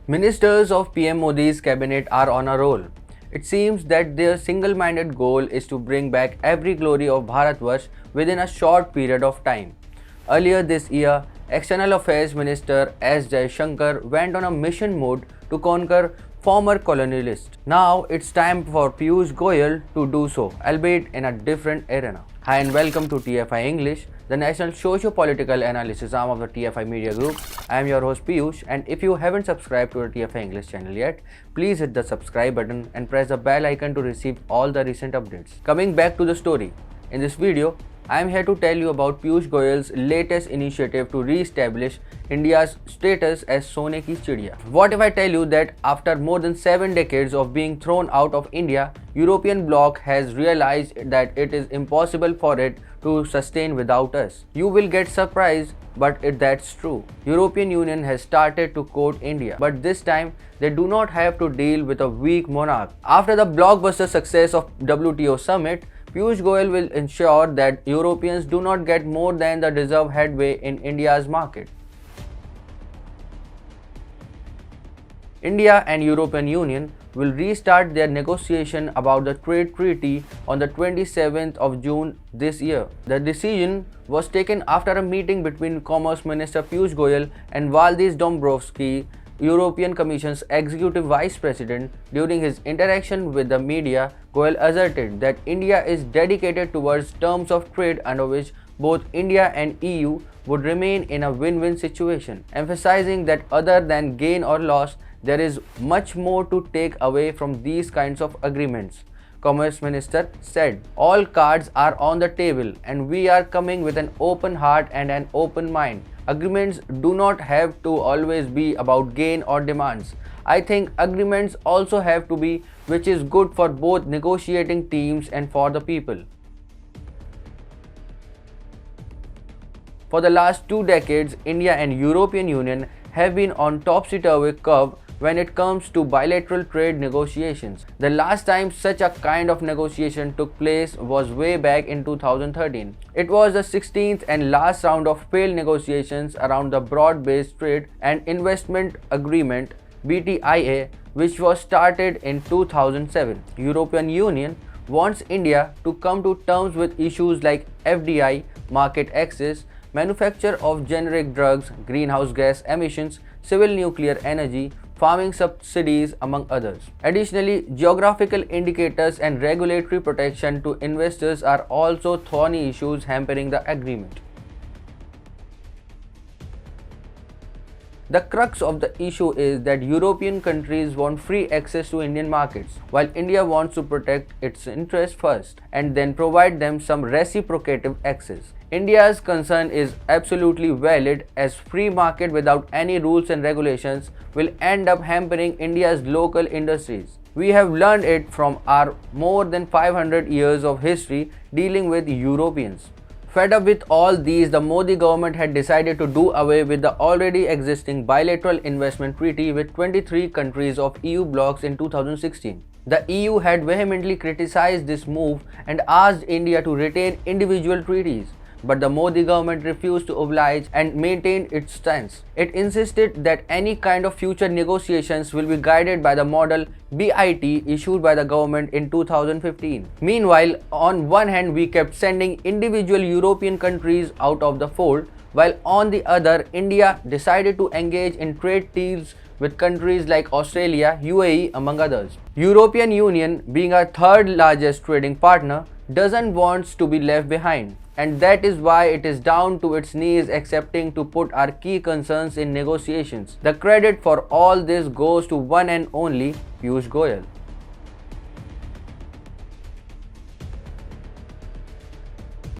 Ministers of PM Modi's cabinet are on a roll. It seems that their single-minded goal is to bring back every glory of Bharatvarsh within a short period of time. Earlier this year, External Affairs Minister S. Jaishankar went on a mission mode to conquer former colonialists. Now it's time for Piyush Goyal to do so, albeit in a different arena. Hi and welcome to TFI English, the national socio-political analysis arm of the TFI Media Group. I am your host Piyush, and if you haven't subscribed to the TFI English channel yet, please hit the subscribe button and press the bell icon to receive all the recent updates. Coming back to the story, in this video, I am here to tell you about Piyush Goyal's latest initiative to re-establish India's status as Sone ki Chidiya. What if I tell you that after more than 7 decades of being thrown out of India, European bloc has realized that it is impossible for it to sustain without us? You will get surprised, but that's true. European Union has started to court India, but this time they do not have to deal with a weak monarch. After the blockbuster success of WTO summit, Piyush Goyal will ensure that Europeans do not get more than the deserved headway in India's market. India and European Union will restart their negotiation about the trade treaty on the 27th of June this year. The decision was taken after a meeting between Commerce Minister Piyush Goyal and Valdis Dombrovskis, European Commission's Executive Vice President. During his interaction with the media, Goyal asserted that India is dedicated towards terms of trade under which both India and EU would remain in a win-win situation, emphasizing that other than gain or loss, there is much more to take away from these kinds of agreements. Commerce Minister said, "All cards are on the table and we are coming with an open heart and an open mind. Agreements do not have to always be about gain or demands. I think agreements also have to be which is good for both negotiating teams and for the people." For the last 2 decades, India and European Union have been on topsy-turvy curve when it comes to bilateral trade negotiations. The last time such a kind of negotiation took place was way back in 2013. It was the 16th and last round of failed negotiations around the Broad-Based Trade and Investment Agreement (BTIA), which was started in 2007. European Union wants India to come to terms with issues like FDI, market access, manufacture of generic drugs, greenhouse gas emissions, civil nuclear energy, farming subsidies, among others. Additionally, geographical indicators and regulatory protection to investors are also thorny issues hampering the agreement. The crux of the issue is that European countries want free access to Indian markets, while India wants to protect its interests first and then provide them some reciprocative access. India's concern is absolutely valid, as free market without any rules and regulations will end up hampering India's local industries. We have learned it from our more than 500 years of history dealing with Europeans. Fed up with all these, the Modi government had decided to do away with the already existing bilateral investment treaty with 23 countries of EU blocs in 2016. The EU had vehemently criticized this move and asked India to retain individual treaties, but the Modi government refused to oblige and maintained its stance. It insisted that any kind of future negotiations will be guided by the model BIT issued by the government in 2015. Meanwhile, on one hand, we kept sending individual European countries out of the fold, while on the other, India decided to engage in trade deals with countries like Australia, UAE, among others. European Union, being our third largest trading partner, doesn't want to be left behind, and that is why it is down to its knees accepting to put our key concerns in negotiations. The credit for all this goes to one and only Piyush Goyal.